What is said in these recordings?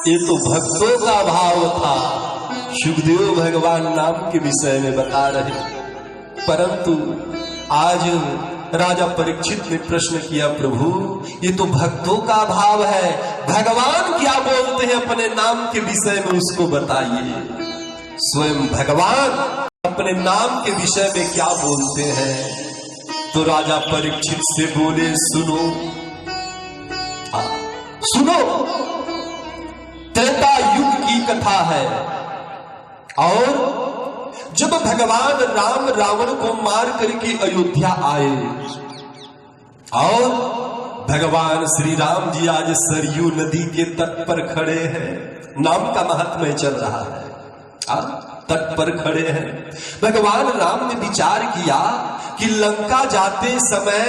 ये तो भक्तों का भाव था। सुखदेव भगवान नाम के विषय में बता रहे, परंतु आज राजा परीक्षित ने प्रश्न किया, प्रभु ये तो भक्तों का भाव है, भगवान क्या बोलते हैं अपने नाम के विषय में उसको बताइए। स्वयं भगवान अपने नाम के विषय में क्या बोलते हैं। तो राजा परीक्षित से बोले, सुनो सुनो, त्रेता युग की कथा है। और जब भगवान राम रावण को मार करके अयोध्या आए और भगवान श्री राम जी आज सरयू नदी के तट पर खड़े हैं, नाम का महात्म्य चल रहा है, तट पर खड़े हैं। भगवान राम ने विचार किया कि लंका जाते समय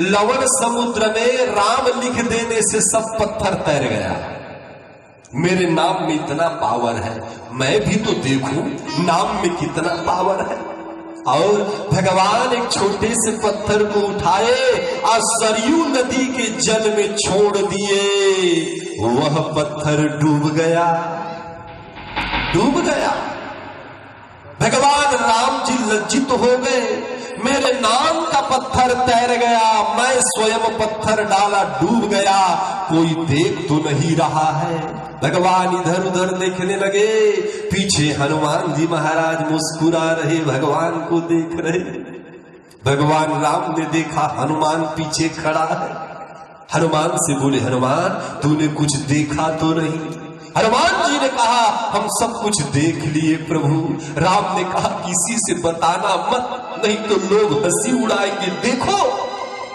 लवण समुद्र में राम लिख देने से सब पत्थर तैर गया। मेरे नाम में इतना पावर है, मैं भी तो देखूं नाम में कितना पावर है। और भगवान एक छोटे से पत्थर को उठाए और सरयू नदी के जल में छोड़ दिए। वह पत्थर डूब गया, डूब गया। भगवान राम जी लज्जित हो गए, मेरे नाम का पत्थर तैर गया, मैं स्वयं पत्थर डाला डूब गया, कोई देख तो नहीं रहा है। भगवान इधर उधर देखने लगे, पीछे हनुमान जी महाराज मुस्कुरा रहे, भगवान को देख रहे। भगवान राम ने देखा हनुमान पीछे खड़ा है, हनुमान से बोले, हनुमान तूने कुछ देखा तो नहीं। हनुमान जी ने कहा, हम सब कुछ देख लिए प्रभु। राम ने कहा, किसी से बताना मत, नहीं तो लोग हंसी उड़ाएंगे। देखो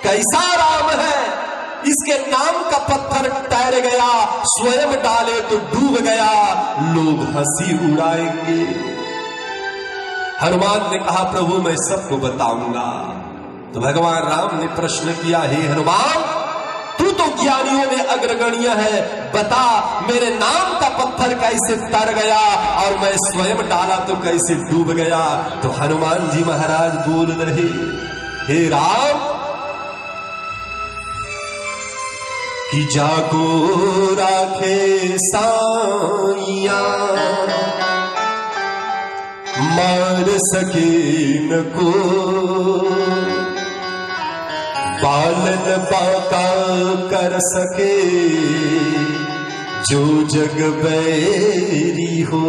कैसा राम है, इसके नाम का पत्थर तैर गया, स्वयं डाले तो डूब गया, लोग हंसी उड़ाएंगे। हनुमान ने कहा, प्रभु मैं सबको बताऊंगा। तो भगवान राम ने प्रश्न किया, हे हनुमान तू तो ज्ञानियों में अग्रगण्य है, बता मेरे नाम का पत्थर कैसे तर गया और मैं स्वयं डाला तो कैसे डूब गया। तो हनुमान जी महाराज बोल रहे, हे राम कि जाको राखे साइया, मार सके न को, पालन बाका कर सके जो जग बैरी हो।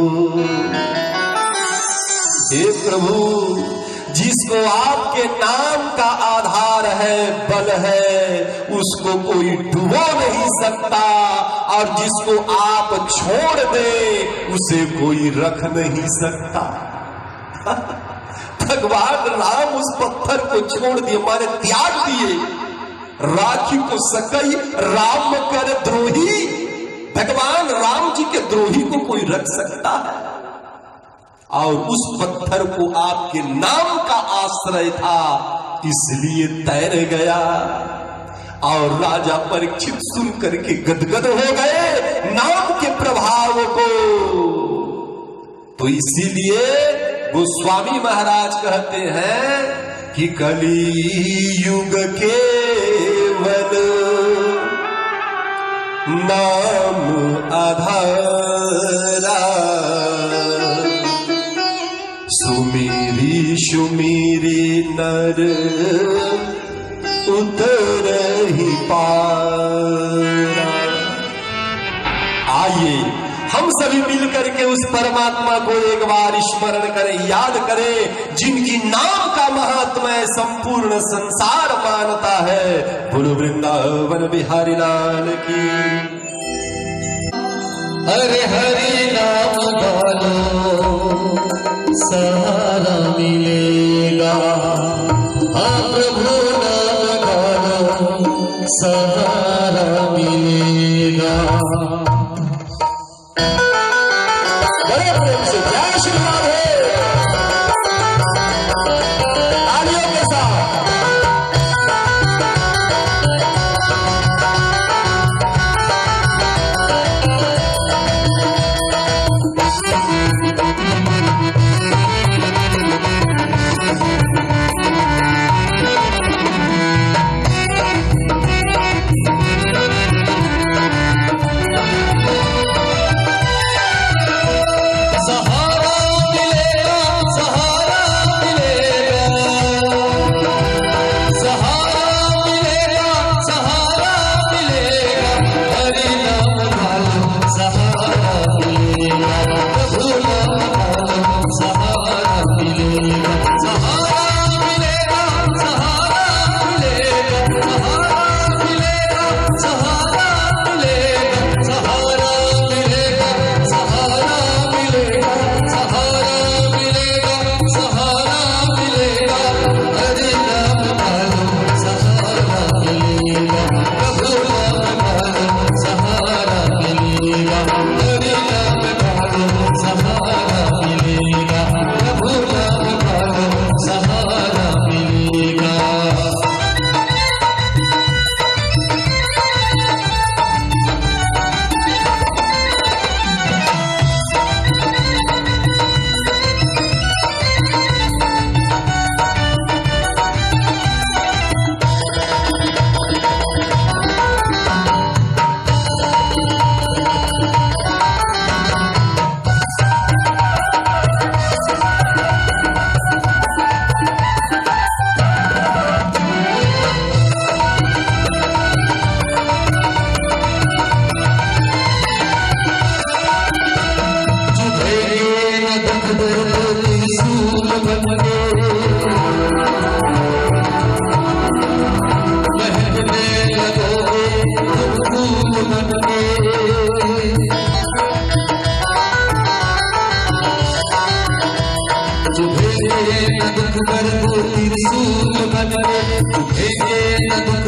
हे प्रभु, जिसको आपके नाम का आधार है, बल है, उसको कोई डुबो नहीं सकता, और जिसको आप छोड़ दे उसे कोई रख नहीं सकता। भगवान राम उस पत्थर को छोड़ दिए, माने त्याग दिए। राखी को सकई राम कर द्रोही, भगवान राम जी के द्रोही को कोई रख सकता है। और उस पत्थर को आपके नाम का आश्रय था, इसलिए तैर गया। और राजा परीक्षित सुन करके गदगद हो गए नाम के प्रभाव को। तो इसीलिए गोस्वामी महाराज कहते हैं कि कलियुग केवल नाम आधारा, सुमेरी सुमेरी नर उतर ही पारा। आइए हम सभी मिलकर के उस परमात्मा को एक बार स्मरण करें, याद करें, जिनकी नाम का महात्म्य संपूर्ण संसार मानता है। बोलो वृंदावन बिहारी लाल की। हरे हरि नाम गालो सहारा मिलेगा, हाँ प्रभु नाम गालो सहारा मिलेगा। बड़े प्रेम से जय श्री राधे, तालियों के साथ।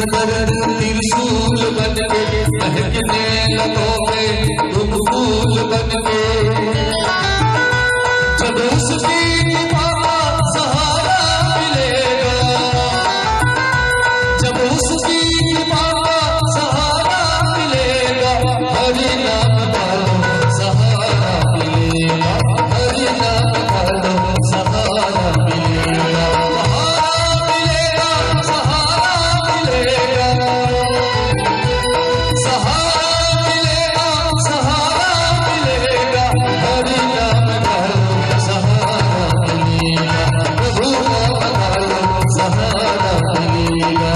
त्रिशूल बन के महकने लगोगे तुम फूल बन के। जब उसकी कृपा सहारा मिलेगा, जब उसकी कृपा सहारा मिलेगा, हरि नाम वालो सहारा मिलेगा, हरि नाम वालो सहारा मिलेगा, सहारा मिलेगा, सहारा मिलेगा, सहारा मिलेगा, हरि नाम वालो सहारा मिलेगा, प्रभु नाम वालो सहारा मिलेगा।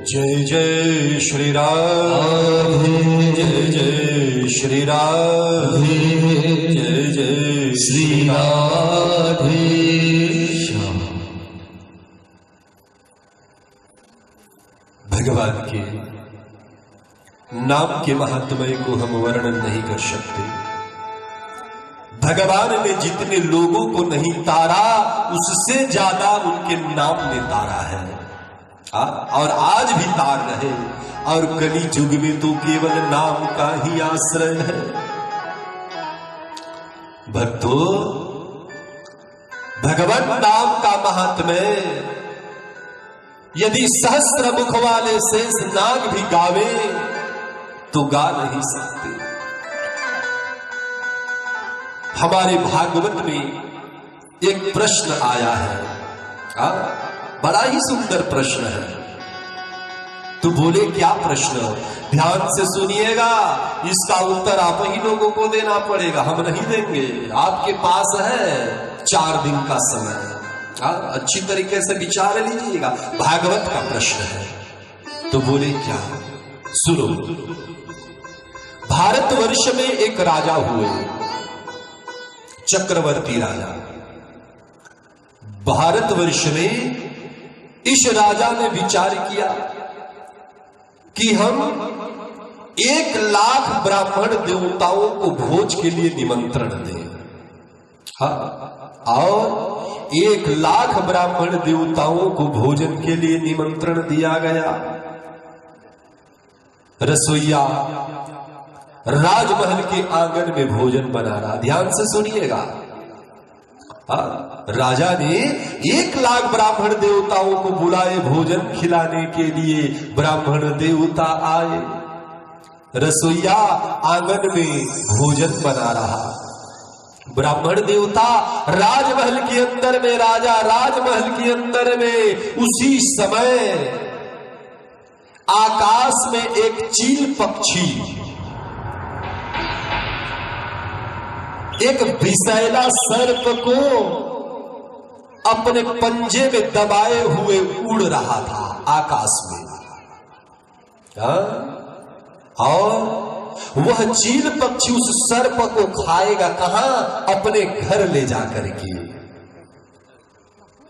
जय जय श्री राम, जय जय श्री राम, जय जय श्री राधेश्याम। भगवान के नाम के महात्म्य को हम वर्णन नहीं कर सकते। भगवान ने जितने लोगों को नहीं तारा, उससे ज्यादा उनके नाम ने तारा है, और आज भी तार रहे। और कली युग में तो केवल नाम का ही आश्रय है। भक्तों, भगवान नाम का महात्म्य यदि सहस्त्र मुख वाले शेष नाग भी गावे तो गा नहीं सकते। हमारे भागवत में एक प्रश्न आया है, बड़ा ही सुंदर प्रश्न है। तो बोले क्या प्रश्न? ध्यान से सुनिएगा, इसका उत्तर आप ही लोगों को देना पड़ेगा, हम नहीं देंगे। आपके पास है 4 दिन का समय, अच्छी तरीके से विचार लीजिएगा। भागवत का प्रश्न है। तो बोले क्या? सुनो। भारतवर्ष में एक राजा हुए, चक्रवर्ती राजा। भारतवर्ष में इस राजा ने विचार किया कि हम 1,00,000 ब्राह्मण देवताओं को भोज के लिए निमंत्रण दें। और 1,00,000 ब्राह्मण देवताओं को भोजन के लिए निमंत्रण दिया गया। रसोईया राजमहल के आंगन में भोजन बना रहा। ध्यान से सुनिएगा। राजा ने 1,00,000 ब्राह्मण देवताओं को बुलाए भोजन खिलाने के लिए। ब्राह्मण देवता आए, रसोईया आंगन में भोजन बना रहा। ब्राह्मण देवता राजमहल के अंदर में, राजा राजमहल के अंदर में। उसी समय आकाश में एक चील पक्षी एक विषैला सर्प को अपने पंजे में दबाए हुए उड़ रहा था आकाश में। और वह चील पक्षी उस सर्प को खाएगा कहां? अपने घर ले जाकर के।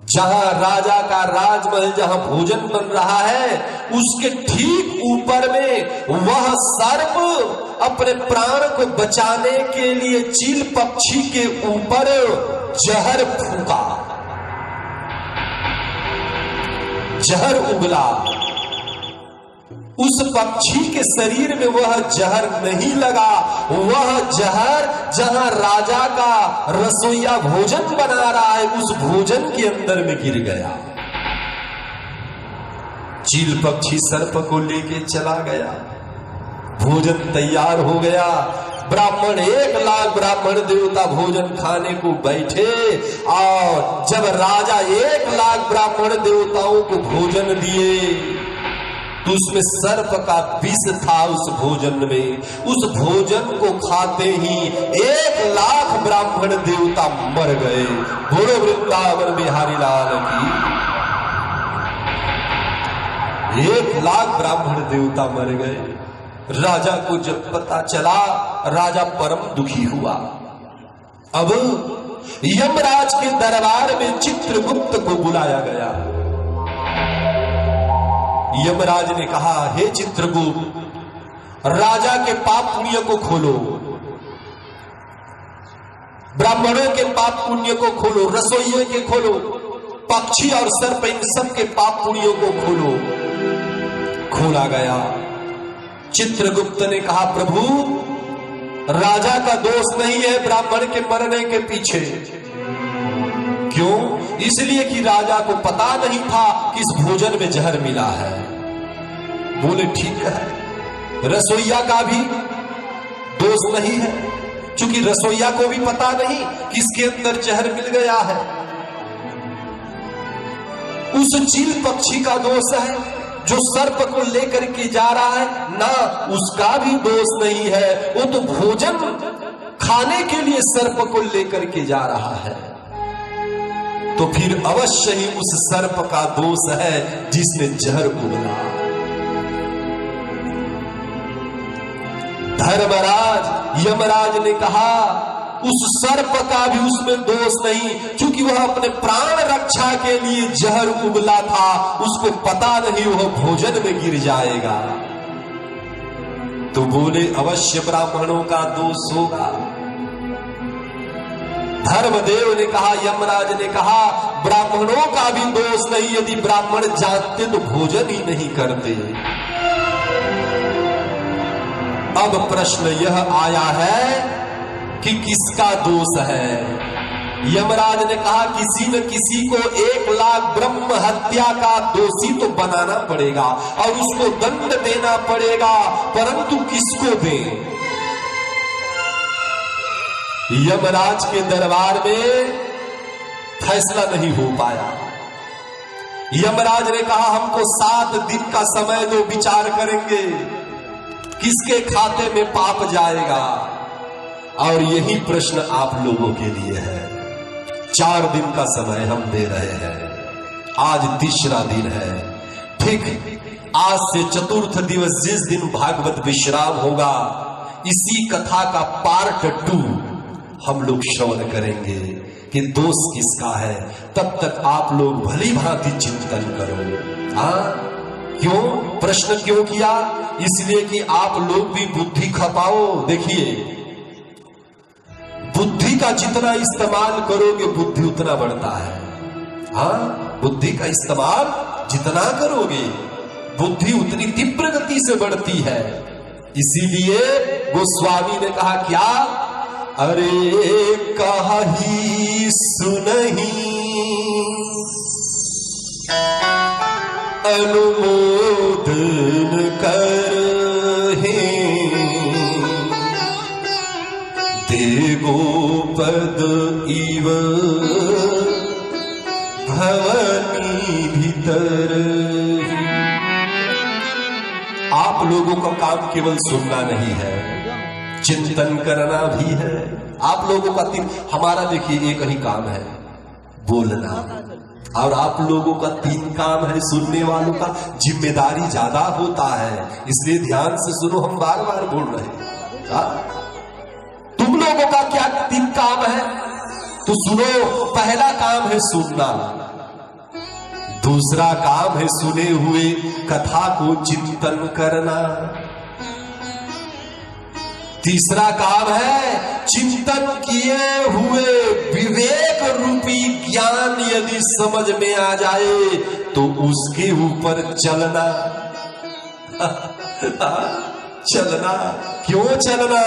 जहां राजा का राजमहल, जहां भोजन बन रहा है, उसके ठीक ऊपर में वह सर्प अपने प्राण को बचाने के लिए चील पक्षी के ऊपर जहर फूंका, जहर उगला। उस पक्षी के शरीर में वह जहर नहीं लगा, वह जहर जहां राजा का रसोइया भोजन बना रहा है उस भोजन के अंदर में गिर गया। चील पक्षी सर्प को लेके चला गया, भोजन तैयार हो गया। ब्राह्मण 1 लाख ब्राह्मण देवता भोजन खाने को बैठे, और जब राजा 1 लाख ब्राह्मण देवताओं को भोजन दिए तो उसमें सर्प का विष था उस भोजन में। उस भोजन को खाते ही 1 लाख ब्राह्मण देवता मर गए। बोलो वृंदावन बिहारी लाल की। 1 लाख ब्राह्मण देवता मर गए। राजा को जब पता चला, राजा परम दुखी हुआ। अब यमराज के दरबार में चित्रगुप्त को बुलाया गया। यमराज ने कहा, हे चित्रगुप्त, राजा के पाप पुण्य को खोलो, ब्राह्मणों के पाप पुण्य को खोलो, रसोइये के खोलो, पक्षी और सर्प इन सब के पाप पुण्यों को खोलो। खोला गया। चित्रगुप्त ने कहा, प्रभु, राजा का दोष नहीं है ब्राह्मण के मरने के पीछे। क्यों? इसलिए कि राजा को पता नहीं था कि इस भोजन में जहर मिला है। बोले ठीक है, रसोइया का भी दोष नहीं है, क्योंकि रसोइया को भी पता नहीं कि इसके अंदर जहर मिल गया है। उस चील पक्षी का दोष है जो सर्प को लेकर के जा रहा है, ना उसका भी दोष नहीं है। वो तो भोजन खाने के लिए सर्प को लेकर के जा रहा है। तो फिर अवश्य ही उस सर्प का दोष है जिसने जहर उगला। धर्मराज यमराज ने कहा, उस सर्प का भी उसमें दोष नहीं, क्योंकि वह अपने प्राण रक्षा के लिए जहर उगला था। उसको पता नहीं वह भोजन में गिर जाएगा। तो बोले अवश्य ब्राह्मणों का दोष होगा। धर्मदेव ने कहा, यमराज ने कहा, ब्राह्मणों का भी दोष नहीं, यदि ब्राह्मण जानते तो भोजन ही नहीं करते। अब प्रश्न यह आया है कि किसका दोष है? यमराज ने कहा, किसी न किसी को 1 लाख ब्रह्म हत्या का दोषी तो बनाना पड़ेगा और उसको दंड देना पड़ेगा, परंतु किसको दें? यमराज के दरबार में फैसला नहीं हो पाया। यमराज ने कहा, हमको 7 दिन का समय दो, विचार करेंगे किसके खाते में पाप जाएगा। और यही प्रश्न आप लोगों के लिए है। 4 दिन का समय हम दे रहे हैं। आज तीसरा दिन है। ठीक आज से चतुर्थ दिवस, जिस दिन भागवत विश्राम होगा, इसी कथा का पार्ट 2 हम लोग श्रवण करेंगे कि दोष किसका है। तब तक आप लोग भली भांति चिंतन करो। हाँ, क्यों प्रश्न क्यों किया? इसलिए कि आप लोग भी बुद्धि खपाओ। देखिए, बुद्धि का जितना इस्तेमाल करोगे बुद्धि उतना बढ़ता है। हाँ, बुद्धि का इस्तेमाल जितना करोगे बुद्धि उतनी तीव्र गति से बढ़ती है। इसीलिए गोस्वामी ने कहा, क्या? अरे कही सुनही अनुमोदन करहे, गोपद इव भवनी भीतर। आप लोगों का काम केवल सुनना नहीं है, चिंतन करना भी है। आप लोगों का हमारा देखिए एक ही काम है, बोलना। और आप लोगों का 3 काम है, सुनने वालों का जिम्मेदारी ज्यादा होता है, इसलिए ध्यान से सुनो, हम बार बार बोल रहे हैं। तुम लोगों का क्या 3 काम है तो सुनो। पहला काम है सुनना, दूसरा काम है सुने हुए कथा को चिंतन करना, तीसरा काम है चिंतन किए हुए विवेक रूपी ज्ञान यदि समझ में आ जाए तो उसके ऊपर चलना। चलना, क्यों चलना?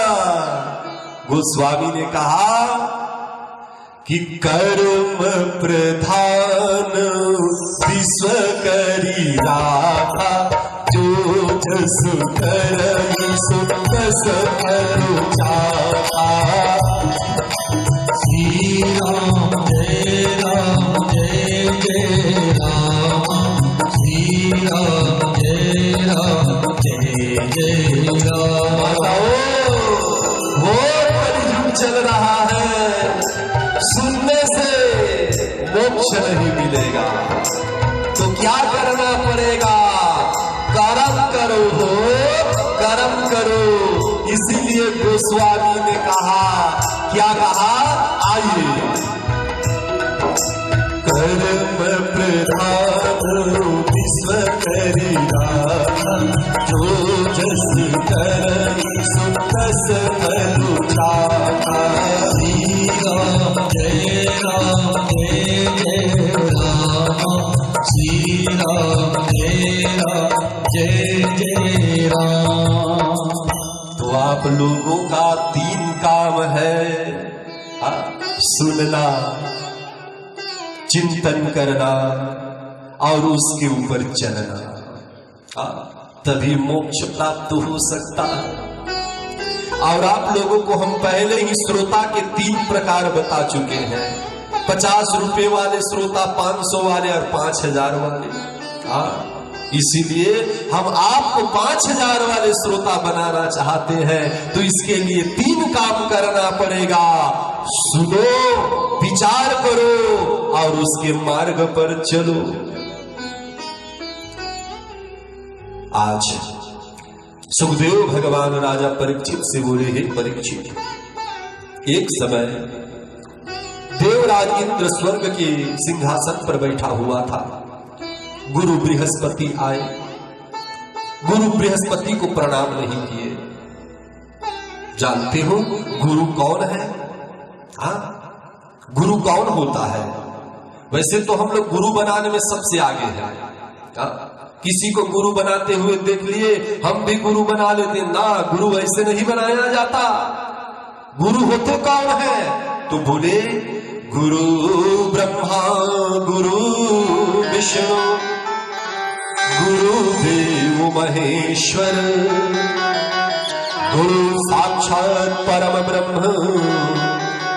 गोस्वामी ने कहा कि कर्म प्रधान विश्व करी राखा, जो जस करई सो तस फल चाहा। श्री राम जय राम जय जय राम, श्री राम जय राम जय जय राम। वो कलयुग चल रहा है, सुनने से मोक्ष नहीं मिलेगा तो क्या करना पड़ेगा? कर्म करो हो, कर्म करो। इसीलिए गोस्वामी ने कहा, क्या कहा? आइए, कर्म प्रधान विश्व करी राखा, जो जस करई सो तस फल चाहा। श्री राम जय राम जय जय राम, श्री राम जय राम जय जय राम। तो आप लोगों का 3 काम है, सुनना, चिंतन करना और उसके ऊपर चलना, तभी मोक्ष प्राप्त हो सकता है। और आप लोगों को हम पहले ही श्रोता के 3 प्रकार बता चुके हैं, 50 रुपए वाले श्रोता, 500 वाले और 5000 वाले। इसीलिए हम आपको 5000 वाले श्रोता बनाना चाहते हैं, तो इसके लिए 3 काम करना पड़ेगा। सुनो, विचार करो और उसके मार्ग पर चलो। आज सुखदेव भगवान राजा परीक्षित से बोले, हे परीक्षित, एक समय देवराज इंद्र स्वर्ग के सिंहासन पर बैठा हुआ था। गुरु बृहस्पति आए, गुरु बृहस्पति को प्रणाम नहीं किए। जानते हो गुरु कौन है? गुरु कौन होता है? वैसे तो हम लोग गुरु बनाने में सबसे आगे हैं। किसी को गुरु बनाते हुए देख लिए, हम भी गुरु बना लेते ना। गुरु ऐसे नहीं बनाया जाता। गुरु होते कौन है? तो बोले, गुरु ब्रह्मा गुरु विष्णु गुरुदेव महेश्वर, गुरु साक्षात परम ब्रह्म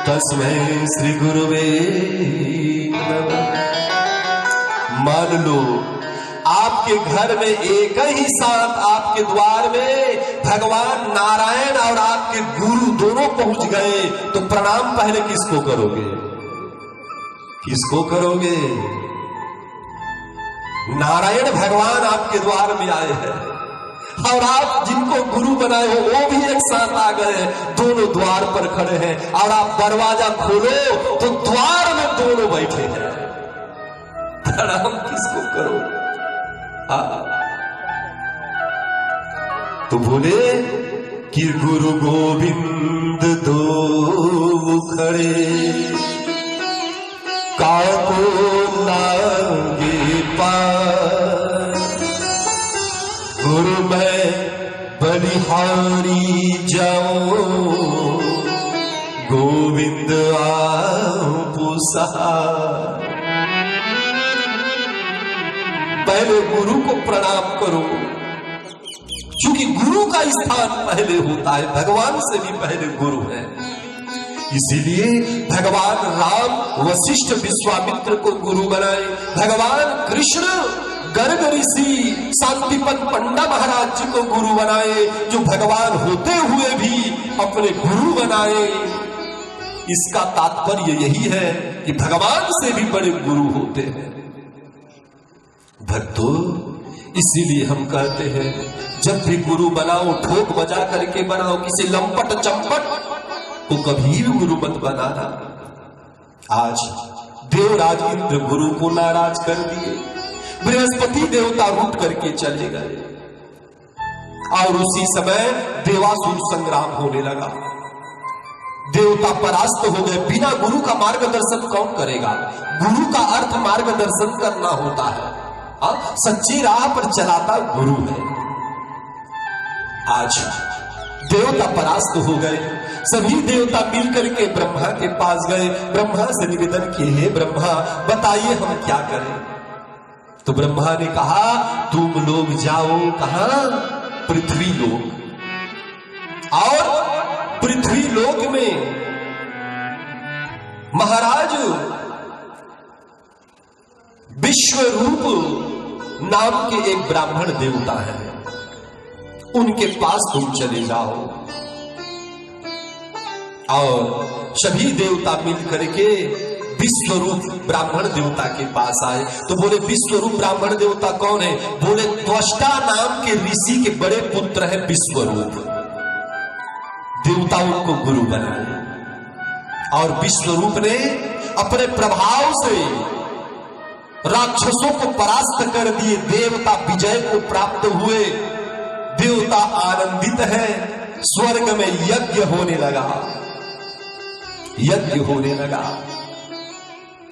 तस्मै श्री गुरुवे नमः। मान लो आपके घर में एक ही साथ आपके द्वार में भगवान नारायण और आपके गुरु दोनों पहुंच गए, तो प्रणाम पहले किसको करोगे? किसको करोगे? नारायण भगवान आपके द्वार में आए हैं और आप जिनको गुरु बनाए हो वो भी एक साथ आ गए, दोनों द्वार पर खड़े हैं और आप दरवाजा खोलो तो द्वार में दोनों बैठे हैं। प्रणाम किसको करो? तो बोले कि गुरु गोविंद दो खड़े, काको लागे पार, गुरु मैं बलिहारी जाऊं, गोविंद आपू सहार। पहले गुरु को प्रणाम करो, क्योंकि गुरु का स्थान पहले होता है, भगवान से भी पहले गुरु है। इसीलिए भगवान राम वशिष्ठ विश्वामित्र को गुरु बनाए, भगवान कृष्ण गर्ग ऋषि शांतिपन पंडा महाराज जी को गुरु बनाए, जो भगवान होते हुए भी अपने गुरु बनाए। इसका तात्पर्य यही है कि भगवान से भी बड़े गुरु होते हैं। भक्तों, इसीलिए हम कहते हैं जब भी गुरु बनाओ ठोक बजा करके बनाओ, किसी लंपट चंपट को कभी भी गुरु मत बनाना। आज देवराज इंद्र गुरु को नाराज कर दिए, बृहस्पति देवता रूठ करके चले गए और उसी समय देवासुर संग्राम होने लगा। देवता परास्त हो गए। बिना गुरु का मार्गदर्शन कौन करेगा? गुरु का अर्थ मार्गदर्शन करना होता है। सच्ची राह पर चलाता गुरु है। आज देवता परास्त हो गए। सभी देवता मिलकर के ब्रह्मा के पास गए। ब्रह्मा से निवेदन किए, हे ब्रह्मा बताइए हम क्या करें। तो ब्रह्मा ने कहा तुम लोग जाओ कहां? पृथ्वी लोक। और पृथ्वी लोक में महाराज विश्वरूप नाम के एक ब्राह्मण देवता है, उनके पास तुम चले जाओ। और सभी देवता मिलकर के विश्वरूप ब्राह्मण देवता के पास आए। तो बोले विश्वरूप ब्राह्मण देवता कौन है? बोले त्वष्टा नाम के ऋषि के बड़े पुत्र है विश्वरूप। देवता उनको गुरु बनाए और विश्वरूप ने अपने प्रभाव से राक्षसों को परास्त कर दिए। देवता विजय को प्राप्त हुए। देवता आनंदित है। स्वर्ग में यज्ञ होने लगा, यज्ञ होने लगा।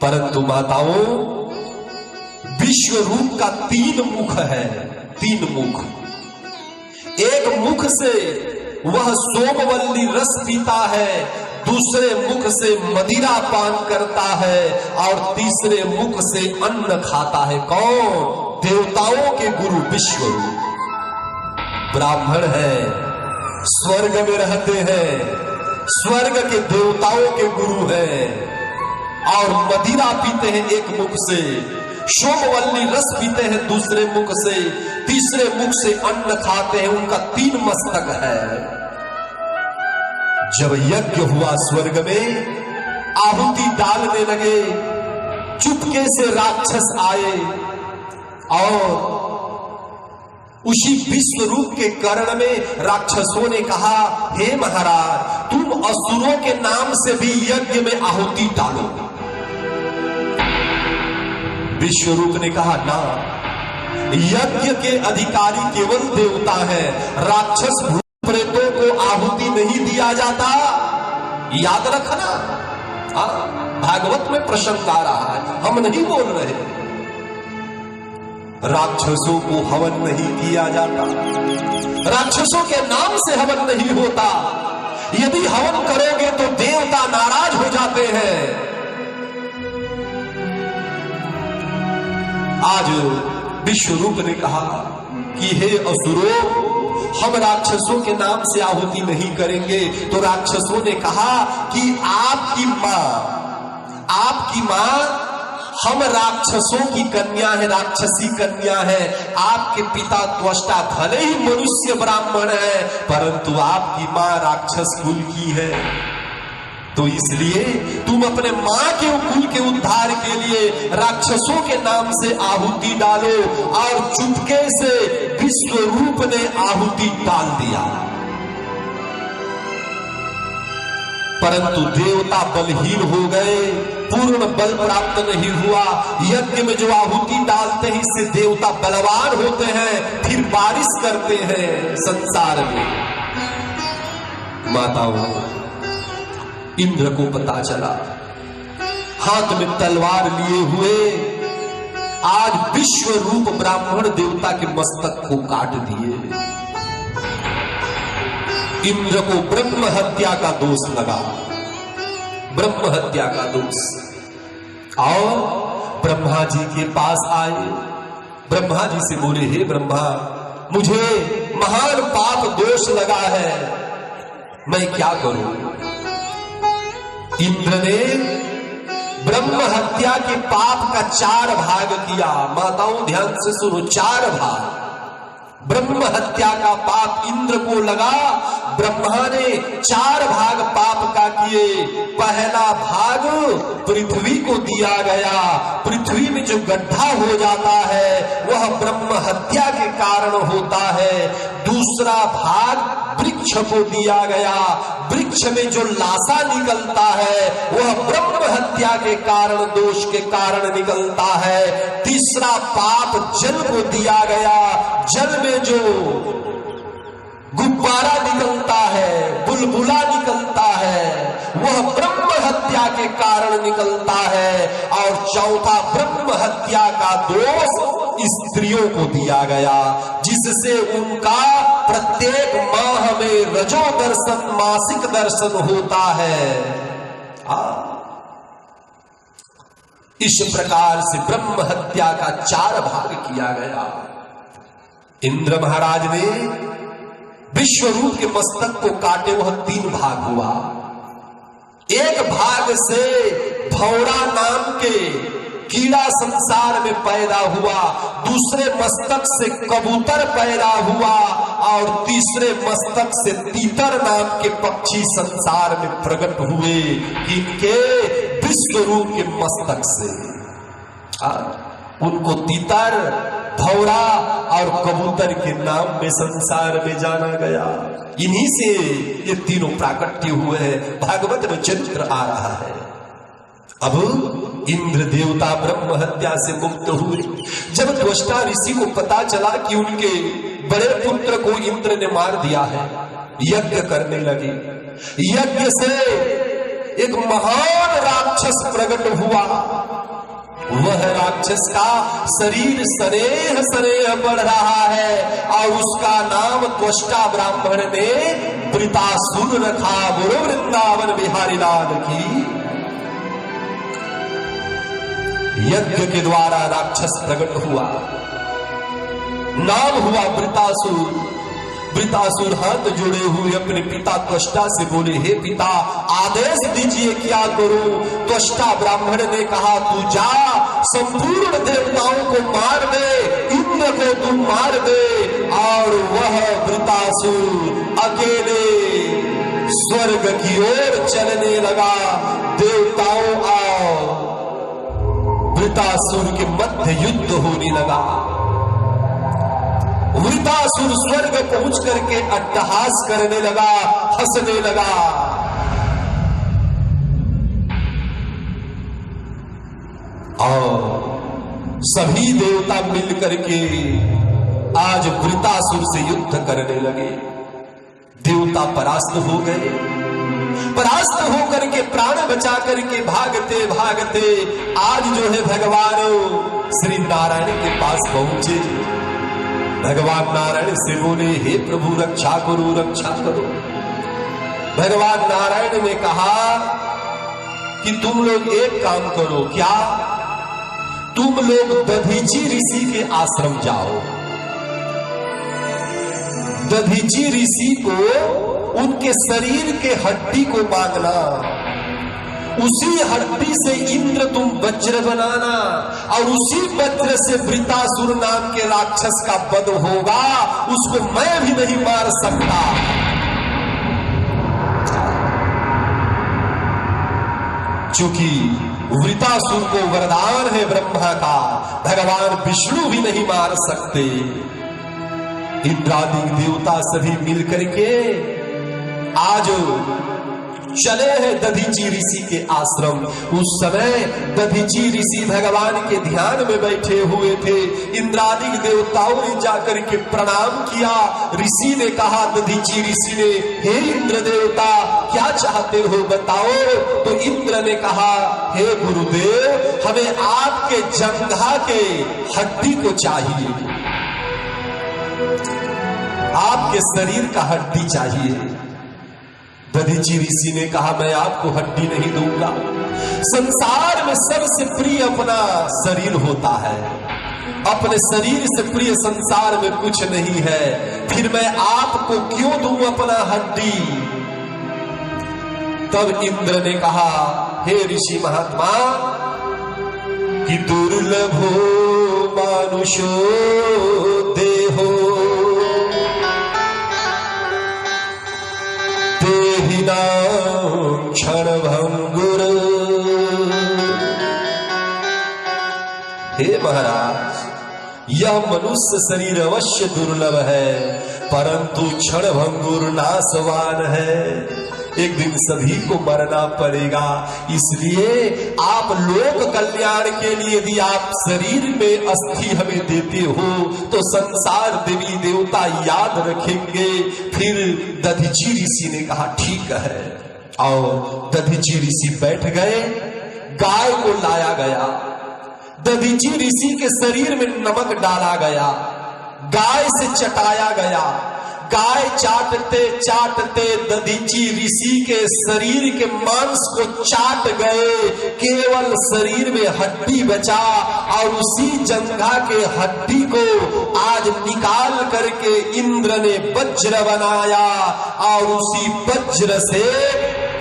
परंतु माताओं, विश्वरूप का 3 मुख है, 3 मुख। एक मुख से वह सोमवल्ली रस पीता है, दूसरे मुख से मदिरा पान करता है और तीसरे मुख से अन्न खाता है। कौन? देवताओं के गुरु विश्वरूप। ब्राह्मण है, स्वर्ग में रहते हैं, स्वर्ग के देवताओं के गुरु हैं और मदिरा पीते हैं एक मुख से, सोमवल्ली रस पीते हैं दूसरे मुख से, तीसरे मुख से अन्न खाते हैं। उनका 3 मस्तक है। जब यज्ञ हुआ स्वर्ग में, आहुति डालने लगे। चुपके से राक्षस आए और उसी विश्वरूप के कर्ण में राक्षसों ने कहा, हे महाराज, तुम असुरों के नाम से भी यज्ञ में आहुति डालो। विश्वरूप ने कहा, ना, यज्ञ के अधिकारी केवल देवता है, राक्षस भूत प्रेतों को आहुति नहीं दिया जाता। याद रखना। भागवत में प्रसंग आ रहा है, हम नहीं बोल रहे। राक्षसों को हवन नहीं किया जाता, राक्षसों के नाम से हवन नहीं होता। यदि हवन करोगे तो देवता नाराज हो जाते हैं। आज विश्वरूप ने कहा कि हे असुरों, हम राक्षसों के नाम से आहुति नहीं करेंगे। तो राक्षसों ने कहा कि आपकी मां हम राक्षसों की कन्या है, राक्षसी कन्या है। आपके पिता त्वष्टा भले ही मनुष्य ब्राह्मण है, परंतु आपकी मां राक्षस कुल की है। तो इसलिए तुम अपने मां के कुल के उद्धार के लिए राक्षसों के नाम से आहुति डालो। और चुपके से विश्वरूप ने आहुति डाल दिया। परंतु देवता बलहीन हो गए, पूर्ण बल प्राप्त नहीं हुआ। यज्ञ में जो आहुति डालते हैं इससे देवता बलवान होते हैं, फिर बारिश करते हैं संसार में। माताओं, इंद्र को पता चला, हाथ में तलवार लिए हुए आज विश्वरूप ब्राह्मण देवता के मस्तक को काट दिए। इंद्र को ब्रह्म हत्या का दोष लगा, ब्रह्म हत्या का दोष। और ब्रह्मा जी के पास आए। ब्रह्मा जी से बोले, हे ब्रह्मा, मुझे महान पाप दोष लगा है, मैं क्या करूं? इंद्र ने ब्रह्म हत्या के पाप का 4 भाग किया। माताओं ध्यान से सुनो, 4 भाग। ब्रह्म ब्रह्म हत्या का पाप इंद्र को लगा, ब्रह्मा ने 4 भाग पाप का किए। पहला भाग पृथ्वी को दिया गया, पृथ्वी में जो गड्ढा हो जाता है वह ब्रह्म हत्या के कारण होता है। दूसरा भाग वृक्ष को दिया गया, वृक्ष में जो लाशा निकलता है वह ब्रह्म हत्या के कारण, दोष के कारण निकलता है। तीसरा पाप जल को दिया गया, जल में जो गुब्बारा निकलता है, बुलबुला निकलता है, वह ब्रह्म हत्या के कारण निकलता है। और चौथा ब्रह्म हत्या का दोष स्त्रियों को दिया गया, जिससे उनका प्रत्येक माह में रजो दर्शन, मासिक दर्शन होता है। इस प्रकार से ब्रह्म हत्या का 4 भाग किया गया। इंद्र महाराज ने विश्वरूप के मस्तक को काटे, वह 3 भाग हुआ। एक भाग से भौरा नाम के कीड़ा संसार में पैदा हुआ, दूसरे मस्तक से कबूतर पैदा हुआ और तीसरे मस्तक से तीतर नाम के पक्षी संसार में प्रकट हुए। इनके विश्वरूप के मस्तक से उनको तीतर, भौरा और कबूतर के नाम में संसार में जाना गया। इन्हीं से ये तीनों प्राकट्य हुए हैं। भागवत में चरित्र आ रहा है। अब इंद्र देवता ब्रह्म हत्या से मुक्त हुए। जब त्वष्टा ऋषि को पता चला कि उनके बड़े पुत्र को इंद्र ने मार दिया है, यज्ञ करने लगे। यज्ञ से एक महान राक्षस प्रकट हुआ। वह राक्षस का शरीर स्नेह स्नेह बढ़ रहा है और उसका नाम त्वष्टा ब्राह्मण ने वृतासुर रखा। बोलो वृंदावन बिहारी लाल की। यज्ञ के द्वारा राक्षस प्रकट हुआ, नाम हुआ वृतासुर। वृतासुर हाथ जोड़े हुए अपने पिता त्वष्टा से बोले, हे पिता आदेश दीजिए क्या करूं। त्वष्टा ब्राह्मण ने कहा, तू जा संपूर्ण देवताओं को मार दे, इंद्र को तू मार दे। और वह वृतासुर अकेले स्वर्ग की ओर चलने लगा। देवताओं और वृतासुर के मध्य युद्ध होने लगा। वृतासुर स्वर्ग पहुंच करके अट्टहास करने लगा, हंसने लगा। और सभी देवता मिलकर के आज वृतासुर से युद्ध करने लगे। देवता परास्त हो गए। परास्त होकर के प्राण बचा करके भागते भागते आज जो है भगवान श्री नारायण के पास पहुंचे। भगवान नारायण से बोले, हे प्रभु रक्षा करो, रक्षा करो। भगवान नारायण ने कहा कि तुम लोग एक काम करो। क्या? तुम लोग दधीची ऋषि के आश्रम जाओ। दधीची ऋषि को उनके शरीर के हड्डी को मांगना, उसी हड्डी से इंद्र तुम वज्र बनाना और उसी वज्र से वृतासुर नाम के राक्षस का वध होगा। उसको मैं भी नहीं मार सकता। क्योंकि वृतासुर को वरदान है ब्रह्मा का, भगवान विष्णु भी नहीं मार सकते। इंद्रादि देवता सभी मिलकर के आज चले हैं दधीची ऋषि के आश्रम। उस समय दधीची ऋषि भगवान के ध्यान में बैठे हुए थे। इंद्रादि देवताओं ने जाकर के प्रणाम किया। ऋषि ने कहा, दधीची ऋषि ने, हे इंद्र देवता क्या चाहते हो बताओ। तो इंद्र ने कहा, हे गुरुदेव हमें आपके जंघा के हड्डी को चाहिए, आपके शरीर का हड्डी चाहिए। दधीची ऋषि ने कहा, मैं आपको हड्डी नहीं दूंगा। संसार में सबसे प्रिय अपना शरीर होता है, अपने शरीर से प्रिय संसार में कुछ नहीं है। फिर मैं आपको क्यों दूं अपना हड्डी। तब इंद्र ने कहा, हे ऋषि महात्मा कि दुर्लभो मानुषो देहो महाराज, यह मनुष्य शरीर अवश्य दुर्लभ है, परंतु क्षण भंगुर नाशवान है। एक दिन सभी को मरना पड़ेगा, इसलिए आप लोक कल्याण के लिए यदि आप शरीर में अस्थि हमें देते हो तो संसार देवी देवता याद रखेंगे। फिर दधीची ऋषि ने कहा ठीक है, और दधीची ऋषि बैठ गए। गाय को लाया गया, दधीची ऋषि के शरीर में नमक डाला गया, गाय से चटाया गया। गाय चाटते चाटते दधीची ऋषि के शरीर के मांस को चाट गए, केवल शरीर में हड्डी बचा, और उसी जंघा के हड्डी को आज निकाल करके इंद्र ने वज्र बनाया, और उसी वज्र से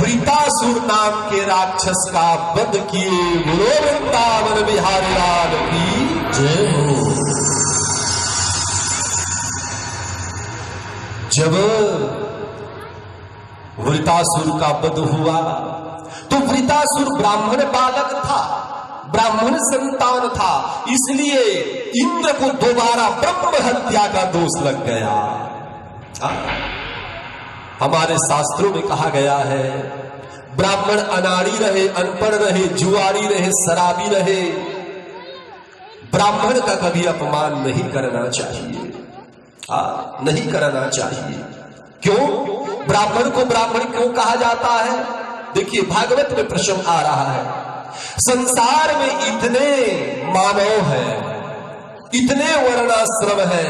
वृतासुर नाम के राक्षस का वध किए। बोलो वृंदावन बिहारी लाल की जय हो। जब वृतासुर का वध हुआ तो वृतासुर ब्राह्मण बालक था, ब्राह्मण संतान था, इसलिए इंद्र को दोबारा ब्रह्म हत्या का दोष लग गया। हमारे शास्त्रों में कहा गया है, ब्राह्मण अनाड़ी रहे, अनपढ़ रहे, जुआरी रहे, शराबी रहे, ब्राह्मण का कभी अपमान नहीं करना चाहिए, नहीं करना चाहिए। क्यों ब्राह्मण को ब्राह्मण क्यों कहा जाता है? देखिए भागवत में प्रश्न आ रहा है, संसार में इतने मानव हैं, इतने वर्णाश्रम है,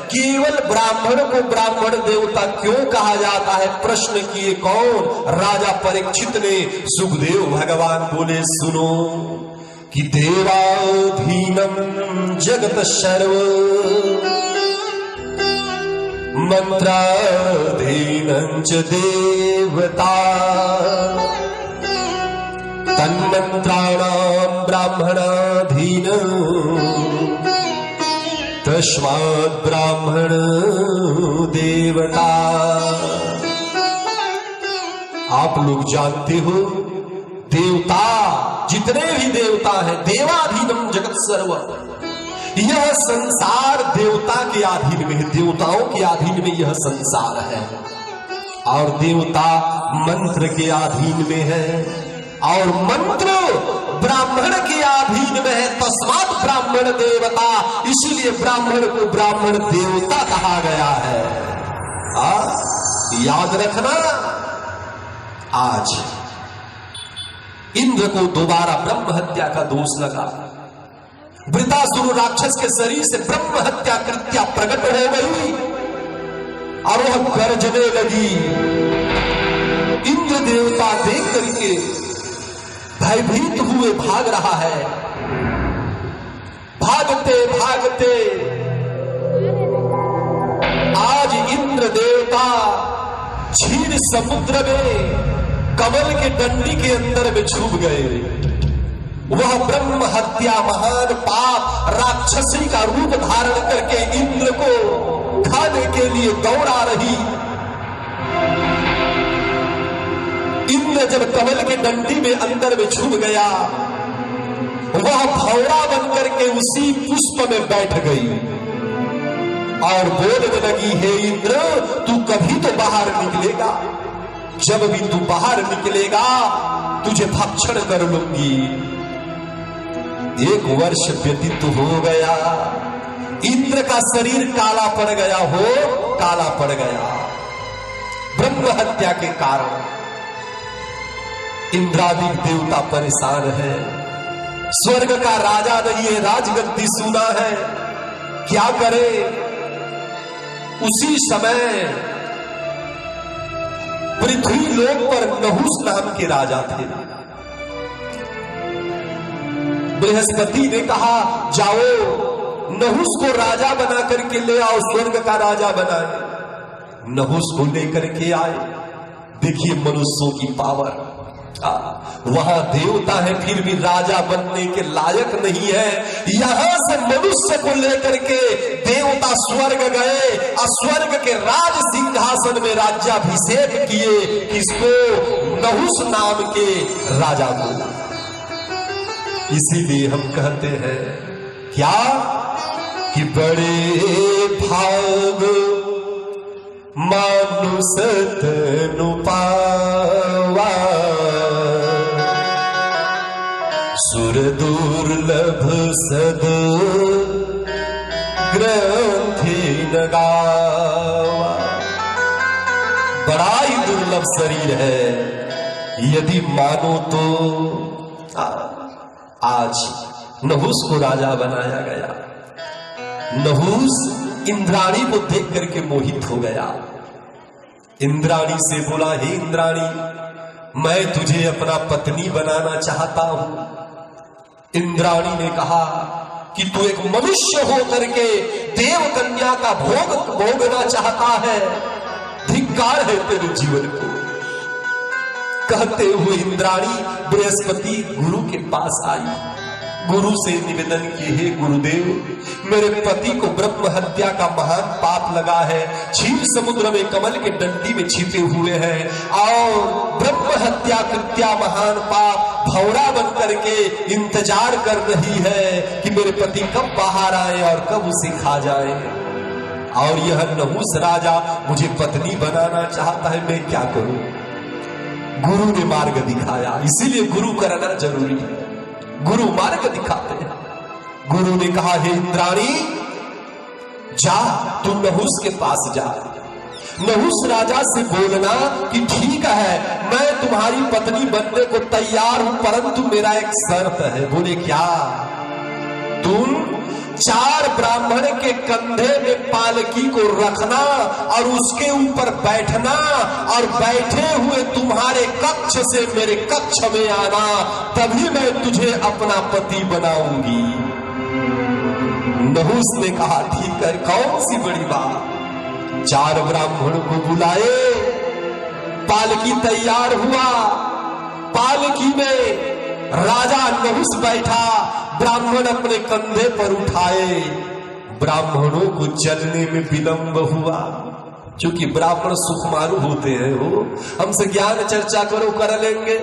केवल ब्राह्मण को ब्राह्मण देवता क्यों कहा जाता है? प्रश्न किए कौन? राजा परीक्षित ने। सुखदेव भगवान बोले सुनो कि देवाधीनम जगत सर्व मंत्राधीनं च देवता तन्मंत्राणां ब्राह्मणाधीनं तस्मात् ब्राह्मण देवता। आप लोग जानते हो देवता, जितने भी देवता हैं, देवाधीनम जगत सर्व, यह संसार देवता के अधीन में है, देवताओं के अधीन में यह संसार है, और देवता मंत्र के अधीन में है, और मंत्र ब्राह्मण के अधीन में है, तस्मात् ब्राह्मण देवता, इसलिए ब्राह्मण को ब्राह्मण देवता कहा गया है। याद रखना, आज इंद्र को दोबारा ब्रह्म हत्या का दोष लगा। वृतासुर राक्षस के शरीर से ब्रह्म हत्या कृत्या प्रकट हो गई, और वह गर्जने लगी। इंद्र देवता देख करके भयभीत हुए भाग रहा है। भागते भागते आज इंद्र देवता क्षीर समुद्र में कमल के डंडी के अंदर में छुप गए। वह ब्रह्म हत्या महान पाप राक्षसी का रूप धारण करके इंद्र को खाने के लिए दौड़ा रही। इंद्र जब कमल के डंडी में अंदर में छुप गया, वह भौरा बनकर के उसी पुष्प में बैठ गई और बोलने लगी, हे इंद्र, तू कभी तो बाहर निकलेगा, जब भी तू बाहर निकलेगा तुझे भक्षण कर लूंगी। 1 वर्ष व्यतीत हो गया, इंद्र का शरीर काला पड़ गया, काला पड़ गया ब्रह्म हत्या के कारण। इंद्रादि देवता परेशान है, स्वर्ग का राजा नहीं है, राजगद्दी सुना है, क्या करे? उसी समय पृथ्वी लोक पर नहुस नाम के राजा थे। बृहस्पति ने कहा जाओ नहुस को राजा बना करके ले आओ, स्वर्ग का राजा बनाए। नहुस को लेकर के आए। देखिए मनुष्यों की पावर, वहां देवता है फिर भी राजा बनने के लायक नहीं है। यहां से मनुष्य को लेकर के देवता स्वर्ग गए और स्वर्ग के राज सिंहासन में राज्याभिषेक किए। किसको? नहुस नाम के राजा को। इसीलिए हम कहते हैं क्या कि बड़े भाग मानुष तनु पावा, सुर दुर्लभ सद ग्रंथि न गावा। बड़ा ही दुर्लभ शरीर है, यदि मानो तो आज नहुस को राजा बनाया गया। नहुस इंद्राणी को देख करके मोहित हो गया। इंद्राणी से बोला, हे इंद्राणी, मैं तुझे अपना पत्नी बनाना चाहता हूं। इंद्राणी ने कहा कि तू एक मनुष्य हो करके देव कन्या का भोगना चाहता है, धिक्कार है तेरे जीवन को। कहते हुए इंद्राणी बृहस्पति गुरु के पास आई। गुरु से निवेदन किए, हे गुरुदेव, मेरे पति को ब्रह्म हत्या का महान पाप लगा है, क्षीर समुद्र में कमल के डंडी में छिपे हुए हैं, और ब्रह्म हत्या कृत्या महान पाप भौरा बन करके इंतजार कर रही है कि मेरे पति कब बाहर आए और कब उसे खा जाए। और यह नहुस राजा मुझे पत्नी बनाना चाहता है, मैं क्या करूं? गुरु ने मार्ग दिखाया, इसीलिए गुरु करना जरूरी है। गुरु मार्ग दिखाते हैं। गुरु ने कहा, हे इंद्राणी, जा तू नहुस के पास जा। नहुस राजा से बोलना कि ठीक है, मैं तुम्हारी पत्नी बनने को तैयार हूं, परंतु मेरा एक शर्त है। बोले, क्या? तुम 4 ब्राह्मण के कंधे में पालकी को रखना और उसके ऊपर बैठना, और बैठे हुए तुम्हारे कक्ष से मेरे कक्ष में आना, तभी मैं तुझे अपना पति बनाऊंगी। नहुस ने कहा, ठीक है, कौन सी बड़ी बात। 4 ब्राह्मण को बुलाए, पालकी तैयार हुआ, पालकी में राजा नहुस बैठा, ब्राह्मण अपने कंधे पर उठाए। ब्राह्मणों को चलने में विलंब हुआ, क्योंकि ब्राह्मण सुकुमारू होते हैं। हो हमसे ज्ञान चर्चा करो, कर लेंगे,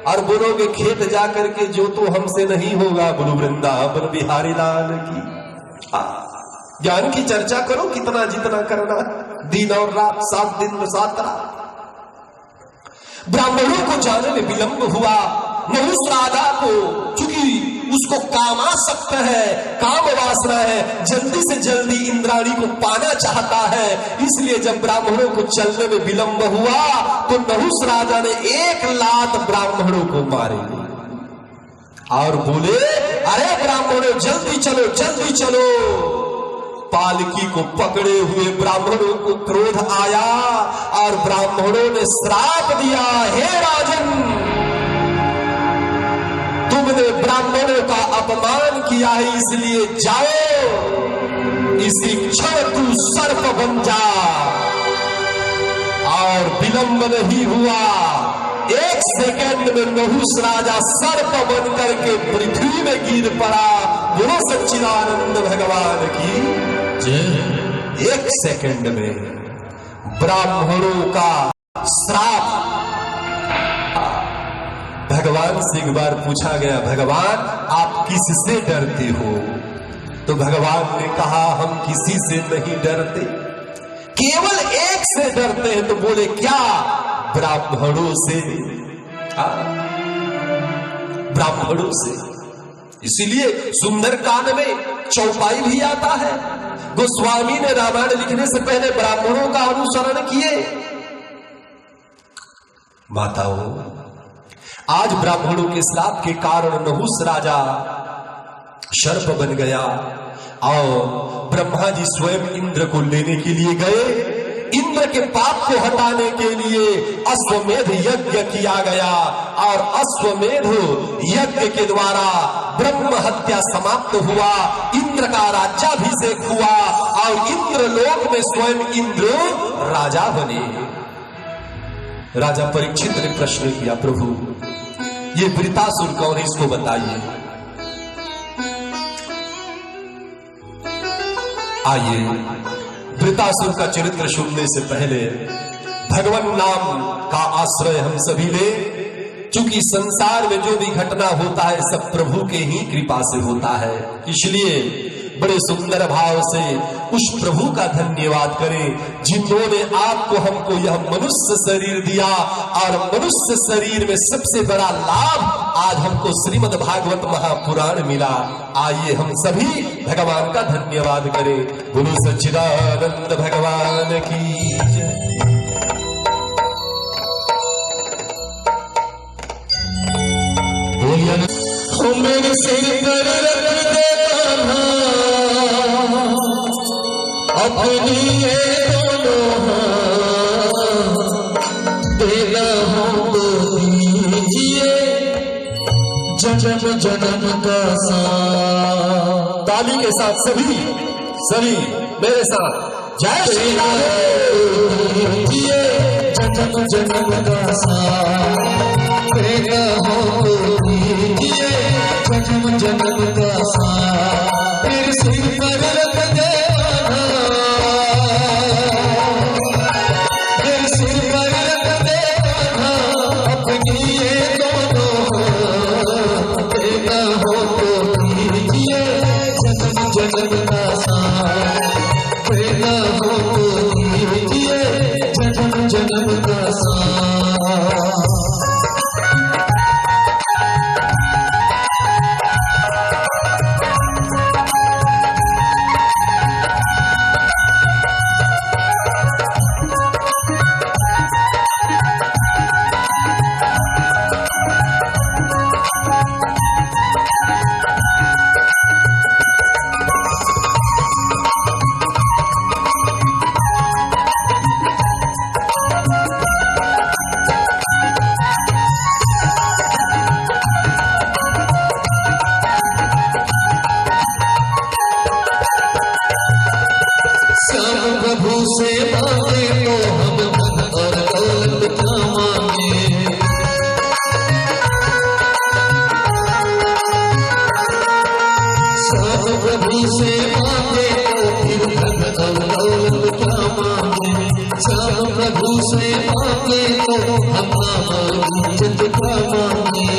और बोलोगे खेत जाकर के जो तो हमसे नहीं होगा। बोलो वृंदावन बिहारी लाल की। ज्ञान की चर्चा करो, कितना जितना करना, दिन और रात, 7 दिन 7 रात। ब्राह्मणों को जाने में विलंब हुआ। नहुस राजा को, चूंकि उसको कामासक्त है, काम वासना है, जल्दी से जल्दी इंद्राणी को पाना चाहता है, इसलिए जब ब्राह्मणों को चलने में विलंब हुआ तो नहुस राजा ने 1 लात ब्राह्मणों को मारे और बोले, अरे ब्राह्मणों, जल्दी चलो, जल्दी चलो। पालकी को पकड़े हुए ब्राह्मणों को क्रोध आया और ब्राह्मणों ने श्राप दिया, हे राजन, तुमने ब्राह्मणों का अपमान किया है, इसलिए जाओ, इसी क्षण तू सर्प बन जा। और विलंब नहीं हुआ, 1 सेकंड में नहुस राजा सर्प बन करके पृथ्वी में गिर पड़ा। बोलो सच्चिदानंद भगवान की जय। 1 सेकंड में ब्राह्मणों का श्राप। भगवान से एक बार पूछा गया, भगवान आप किससे डरते हो? तो भगवान ने कहा, हम किसी से नहीं डरते, केवल एक से डरते हैं। तो बोले, क्या? ब्राह्मणों से। ब्राह्मणों से। इसीलिए सुंदरकांड में चौपाई भी आता है। गोस्वामी ने रामायण लिखने से पहले ब्राह्मणों का अनुसरण किए। माताओं, आज ब्राह्मणों के श्राप के कारण नहुस राजा सर्प बन गया और ब्रह्मा जी स्वयं इंद्र को लेने के लिए गए। इंद्र के पाप को हटाने के लिए अश्वमेध यज्ञ किया गया और अश्वमेध यज्ञ के द्वारा ब्रह्म हत्या समाप्त हुआ। इंद्र का राज्याभिषेक हुआ और इंद्र लोक में स्वयं इंद्र राजा बने। राजा परीक्षित ने प्रश्न किया, प्रभु ये वृतासुर कौन है, इसको बताइए। आइए, वृतासुर का चरित्र सुनने से पहले भगवान नाम का आश्रय हम सभी ले। क्योंकि संसार में जो भी घटना होता है सब प्रभु के ही कृपा से होता है। इसलिए बड़े सुंदर भाव से उस प्रभु का धन्यवाद करें जिन्होंने आपको हमको यह मनुष्य शरीर दिया, और मनुष्य शरीर में सबसे बड़ा लाभ आज हमको श्रीमद् भागवत महापुराण मिला। आइए हम सभी भगवान का धन्यवाद करें। बोलो सच्चिदानंद भगवान की जय। मेरे सिर पर रख दे अपनी ये दोनों देना हो तो दीजिए जन्म जन्म का साथ। ताली के साथ सभी मेरे साथ जय श्री राम। जन्म जन्म का साथ देना हो तो दीजिए जन्म जन्म का साथ। मेरे सिर पर रख दे प्रभु से मांगे तो हम धन और दौलत क्या मांगे। सब प्रभु से मांगे तो फिर धन और दौलत क्या मांगे। सब प्रभु से मांगे तो हम नाम और इज्जत क्या मांगे।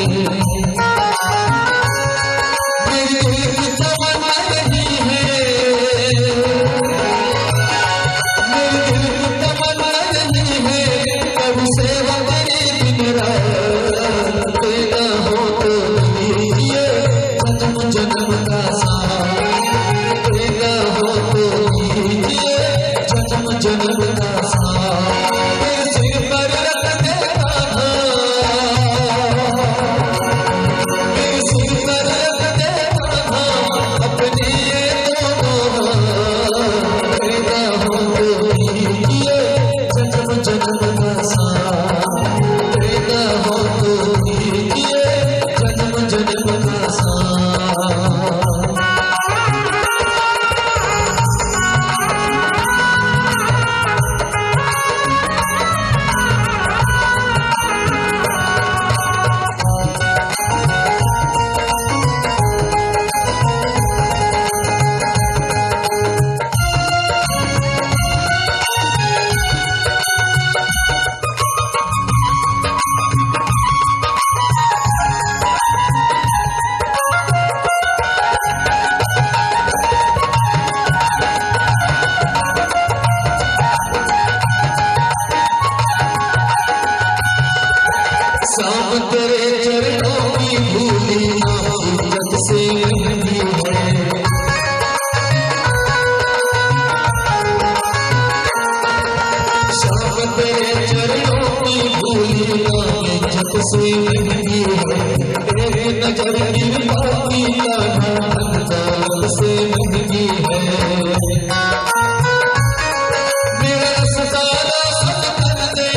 तेरे चरणों की धूली इज्जत से महंगी है। शाम तेरे चरणों की धूली इज्जत से महंगी है। एक नजर कृपा की धन से महंगी है। मेरा सतारा सब कर दे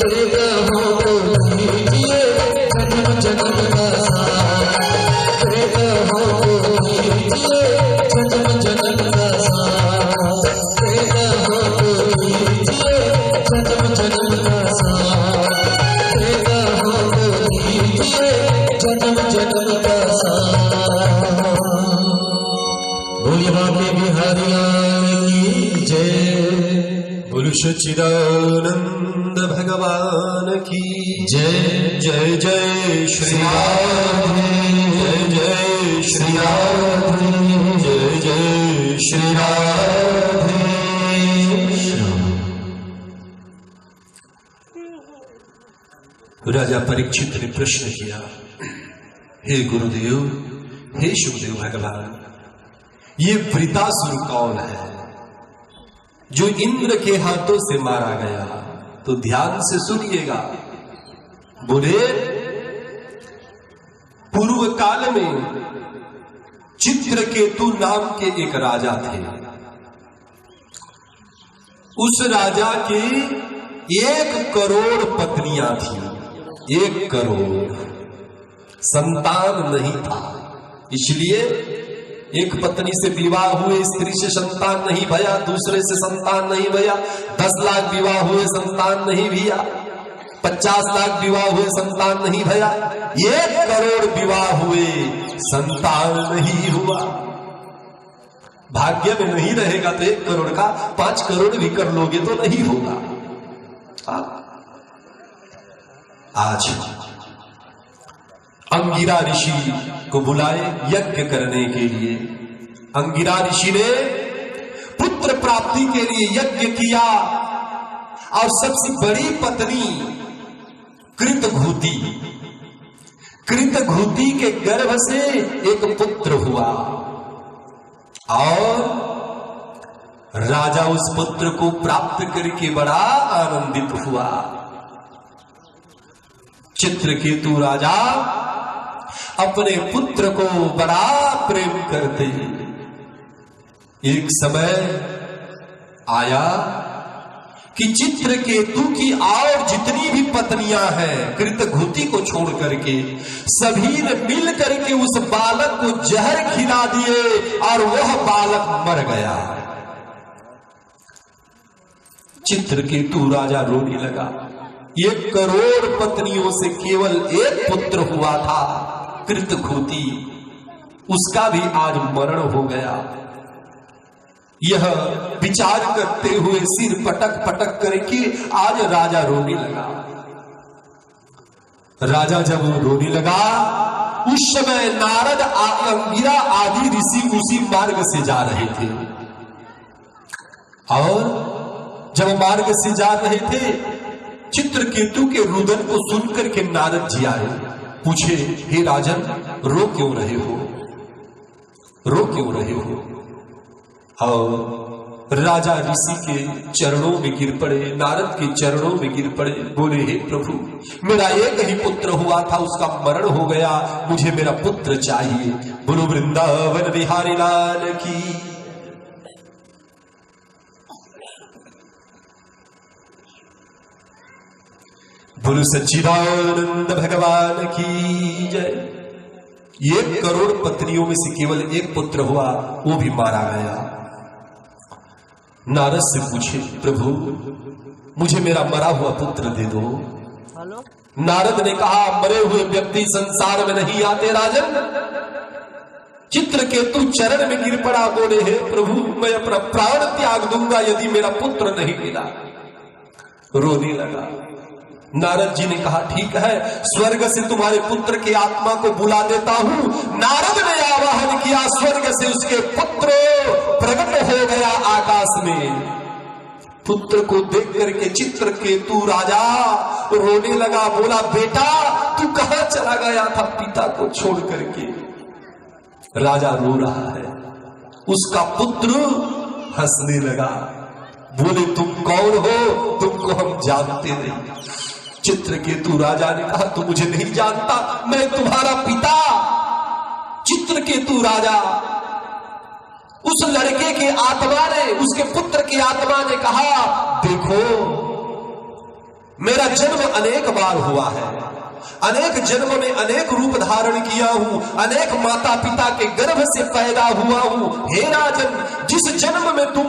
अपनी बिहारी लाल की जय। बोलो सच्चिदानंद भगवान की जय। जय जय श्री राम, जय जय श्री राम, जय जय श्री राम। राजा परीक्षित ने प्रश्न किया, हे गुरुदेव, हे शुभदेव भगवान, ये वृतासुर कौन है जो इंद्र के हाथों से मारा गया? तो ध्यान से सुनिएगा। बोले, पूर्व काल में चित्रकेतु नाम के एक राजा थे। उस राजा की 1 करोड़ पत्नियां थी। 1 करोड़ संतान नहीं था, इसलिए एक पत्नी से विवाह हुए, स्त्री से संतान नहीं भया, दूसरे से संतान नहीं भया, 10 लाख विवाह हुए, संतान नहीं भैया, 50 लाख विवाह हुए, संतान नहीं भया, 1 करोड़ विवाह हुए, संतान नहीं हुआ। भाग्य में नहीं रहेगा तो 1 करोड़ का 5 करोड़ भी कर लोगे तो नहीं होगा। आज अंगिरा ऋषि को बुलाए यज्ञ करने के लिए। अंगिरा ऋषि ने पुत्र प्राप्ति के लिए यज्ञ किया और सबसे बड़ी पत्नी कृतघूति, कृतघूति के गर्भ से एक पुत्र हुआ और राजा उस पुत्र को प्राप्त करके बड़ा आनंदित हुआ। चित्रकेतु राजा अपने पुत्र को बड़ा प्रेम करते। एक समय आया कि चित्रकेतु की और जितनी भी पत्नियां हैं, कृतघूति को छोड़ करके सभी ने मिल करके उस बालक को जहर खिला दिए और वह बालक मर गया। चित्रकेतु राजा रोने लगा। 1 करोड़ पत्नियों से केवल एक पुत्र हुआ था, कृतघूति, उसका भी आज मरण हो गया। यह विचार करते हुए सिर पटक पटक करके आज राजा रोने लगा। राजा जब रोने लगा, उस समय नारद, अंगिरा आदि ऋषि उसी मार्ग से जा रहे थे और जब मार्ग से जा रहे थे, चित्रकेतु के रुदन को सुनकर के नारद जी आए, पूछे, हे राजन, रो क्यों रहे हो, रो क्यों रहे हो? और राजा ऋषि के चरणों में गिर पड़े, नारद के चरणों में गिर पड़े, बोले, हे प्रभु, मेरा एक ही पुत्र हुआ था, उसका मरण हो गया, मुझे मेरा पुत्र चाहिए। बोलो वृंदावन बिहारी लाल की। बोलो सच्चिदानंद भगवान की जय। 1 करोड़ पत्नियों में से केवल एक पुत्र हुआ, वो भी मारा गया। नारद से पूछे, प्रभु, मुझे मेरा मरा हुआ पुत्र दे दो। नारद ने कहा, मरे हुए व्यक्ति संसार में नहीं आते राजन। चित्रकेतु चरण में गिर पड़ा, बोले, हे प्रभु, मैं अपना प्राण त्याग दूंगा यदि मेरा पुत्र नहीं मिला। रोने लगा। नारद जी ने कहा, ठीक है, स्वर्ग से तुम्हारे पुत्र की आत्मा को बुला देता हूं। नारद ने आवाहन किया, स्वर्ग से उसके पुत्र प्रकट हो गया आकाश में। पुत्र को देख करके चित्रकेतु राजा रोने लगा, बोला, बेटा, तू कहां चला गया था पिता को छोड़ करके? राजा रो रहा है। उसका पुत्र हंसने लगा, बोले, तुम कौन हो? तुमको हम जानते नहीं। चित्रकेतु राजा ने कहा, तू मुझे नहीं जानता, मैं तुम्हारा पिता। चित्रकेतु राजा, उस लड़के के आत्मा ने, उसके पुत्र की आत्मा ने कहा, देखो, मेरा जन्म अनेक बार हुआ है, अनेक जन्म में अनेक रूप धारण किया हूं, अनेक माता पिता के गर्भ से पैदा हुआ हूं। हे राजन, जिस जन्म में तुम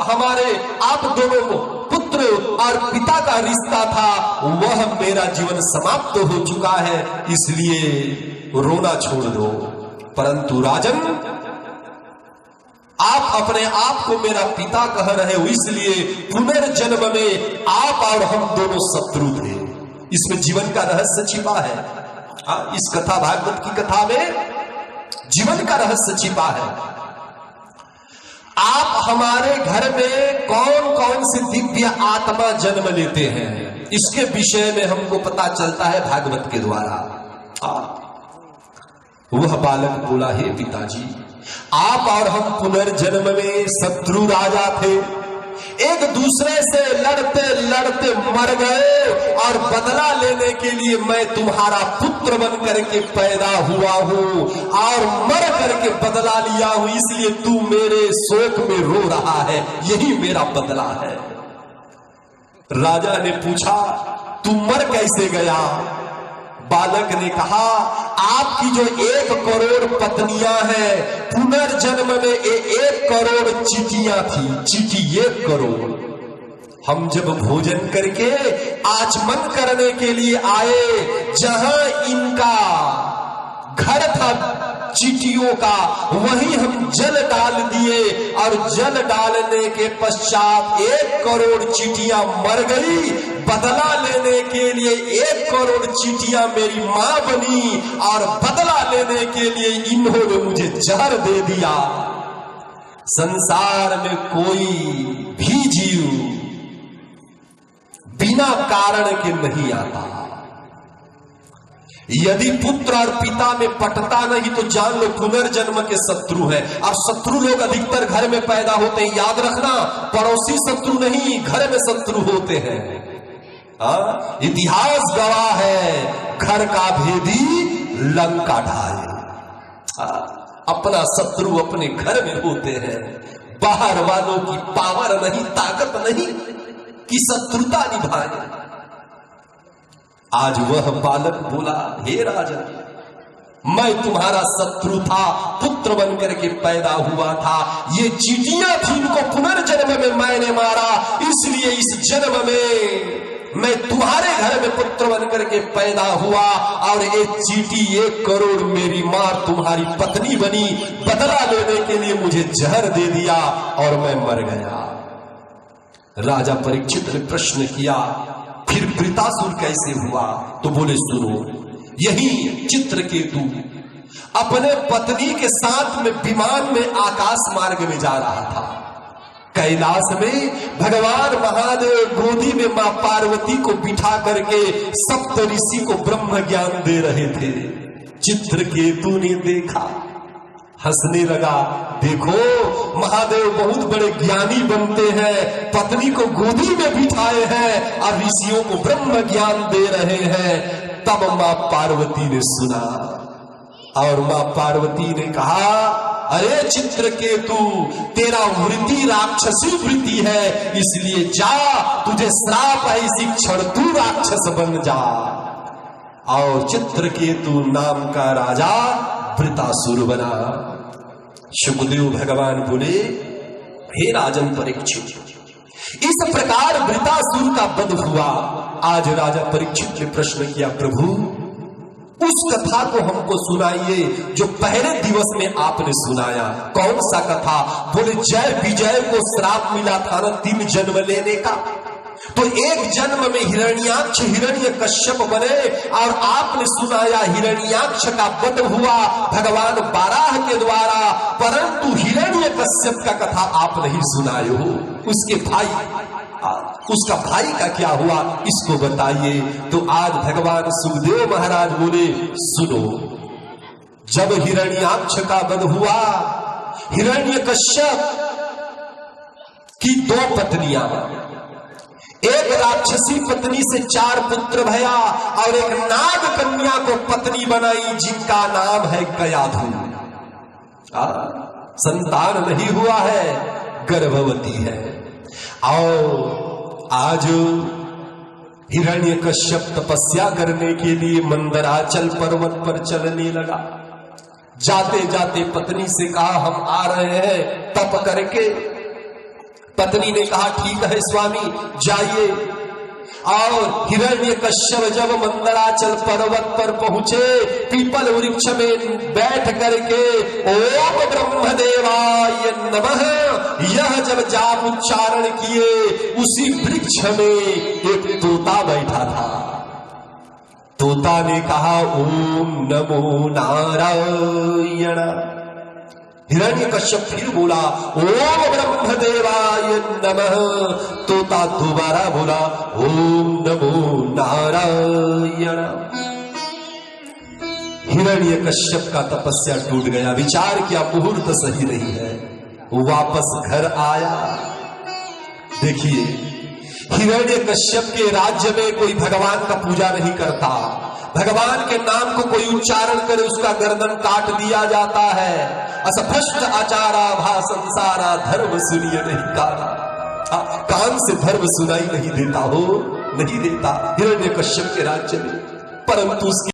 हमारे आप दोनों को पुत्र और पिता का रिश्ता था, वह मेरा जीवन समाप्त हो चुका है, इसलिए रोना छोड़ दो। परंतु राजन, आप अपने आप को मेरा पिता कह रहे हो, इसलिए पुनर्जन्म में आप और हम दोनों शत्रु थे। इसमें जीवन का रहस्य छिपा है। इस कथा, भागवत की कथा में जीवन का रहस्य छिपा है। आप हमारे घर में कौन कौन से दिव्य आत्मा जन्म लेते हैं, इसके विषय में हमको पता चलता है भागवत के द्वारा। वह बालक बोला, हे पिताजी, आप और हम पुनर्जन्म में शत्रु राजा थे, एक दूसरे से लड़ते लड़ते मर गए और बदला लेने के लिए मैं तुम्हारा पुत्र बन करके पैदा हुआ हूं और मर करके बदला लिया हूं, इसलिए तू मेरे शोक में रो रहा है, यही मेरा बदला है। राजा ने पूछा, तू मर कैसे गया? बालक ने कहा, आपकी जो 1 करोड़ पत्नियां हैं, पुनर्जन्म में 1 करोड़ चींटियां थी, चींटी 1 करोड़। हम जब भोजन करके आचमन करने के लिए आए, जहां इनका घर था चींटियों का, वहीं हम जल डाल दिए और जल डालने के पश्चात 1 करोड़ चींटियां मर गई। बदला लेने के लिए 1 करोड़ चींटियां मेरी मां बनी और बदला लेने के लिए इन्होंने मुझे जहर दे दिया। संसार में कोई भी जीव बिना कारण के नहीं आता। यदि पुत्र और पिता में पटता नहीं तो जान लो पुनर्जन्म के शत्रु है। और शत्रु लोग अधिकतर घर में पैदा होते हैं, याद रखना, पड़ोसी शत्रु नहीं, घर में शत्रु होते हैं। इतिहास गवाह है, घर का भेदी लंका ढाए। अपना शत्रु अपने घर में होते हैं। बाहर वालों की पावर नहीं, ताकत नहीं कि शत्रुता निभाए। आज वह बालक बोला, हे राजा, मैं तुम्हारा शत्रु था, पुत्र बनकर के पैदा हुआ था। ये चींटियां थी, इनको पुनर्जन्म में मैंने मारा, इसलिए इस जन्म में मैं तुम्हारे घर में पुत्र बनकर के पैदा हुआ और एक चींटी 1 करोड़ मेरी मां तुम्हारी पत्नी बनी। बदला लेने के लिए मुझे जहर दे दिया और मैं मर गया। राजा परीक्षित ने प्रश्न किया, फिर वृतासुर कैसे हुआ? तो बोले, सुनो, यही चित्रकेतु अपने पत्नी के साथ में विमान में आकाश मार्ग में जा रहा था। कैलाश में भगवान महादेव गोदी में मां पार्वती को बिठा करके सप्त ऋषि को ब्रह्म ज्ञान दे रहे थे। चित्रकेतु ने देखा, हंसने लगा। देखो, महादेव बहुत बड़े ज्ञानी बनते हैं, पत्नी को गोदी में बिठाए हैं और ऋषियों को ब्रह्म ज्ञान दे रहे हैं। तब मां पार्वती ने सुना और मां पार्वती ने कहा, अरे चित्रकेतु, तेरा वृत्ति राक्षसी वृत्ति है, इसलिए जा, तुझे श्राप है, इसी क्षण तू राक्षस बन जा। और चित्रकेतु नाम का राजा वृतासुर बना। शुकदेव भगवान बोले, हे राजन परीक्षित, इस प्रकार वृतासुर का वध हुआ। आज राजा परीक्षित ने प्रश्न किया, प्रभु उस कथा को हमको सुनाइए जो पहले दिवस में आपने सुनाया। कौन सा कथा? बोले, जय विजय को श्राप मिला था ना 3 जन्म लेने का, तो 1 जन्म में हिरण्याक्ष हिरण्यकश्यप बने और आपने सुनाया हिरण्याक्ष का वध हुआ भगवान बाराह के द्वारा, परंतु हिरण्यकश्यप का कथा आप नहीं सुनाए हो। उसके भाई, उसका भाई का क्या हुआ, इसको बताइए। तो आज भगवान सुखदेव महाराज बोले, सुनो, जब हिरण्याक्ष का वध हुआ, हिरण्यकश्यप की 2 पत्नियां, एक राक्षसी पत्नी से 4 पुत्र भया और एक नाग कन्या को पत्नी बनाई जिनका नाम है गयाधु। संतान नहीं हुआ है, गर्भवती है। और आज हिरण्यकश्यप तपस्या करने के लिए मंदराचल पर्वत पर चलने लगा। जाते जाते पत्नी से कहा, हम आ रहे हैं तप करके। पत्नी ने कहा, ठीक है स्वामी, जाइए। और हिरण्यकश्यप जब मंदराचल पर्वत पर पहुंचे, पीपल वृक्ष में बैठ करके ओम ब्रह्मदेवाय नमः यह जब जाप उच्चारण किए, उसी वृक्ष में एक तोता बैठा था। तोता ने कहा ओम नमो नारायण। हिरण्यकश्यप फिर बोला ओम ब्रह्मदेवाय नमः। तोता दोबारा बोला ओम नमो नारायण। हिरण्यकश्यप का तपस्या टूट गया, विचार किया मुहूर्त सही नहीं है, वापस घर आया। देखिए हिरण्यकश्यप के राज्य में कोई भगवान का पूजा नहीं करता, भगवान के नाम को कोई उच्चारण करे उसका गर्दन काट दिया जाता है। असभ्रष्ट आचारा भा संसारा, धर्म सुनिए नहीं कारा। कान से धर्म सुनाई नहीं देता हो, नहीं देता हिरण्यकश्यप के राज्य में, परंतु उसकी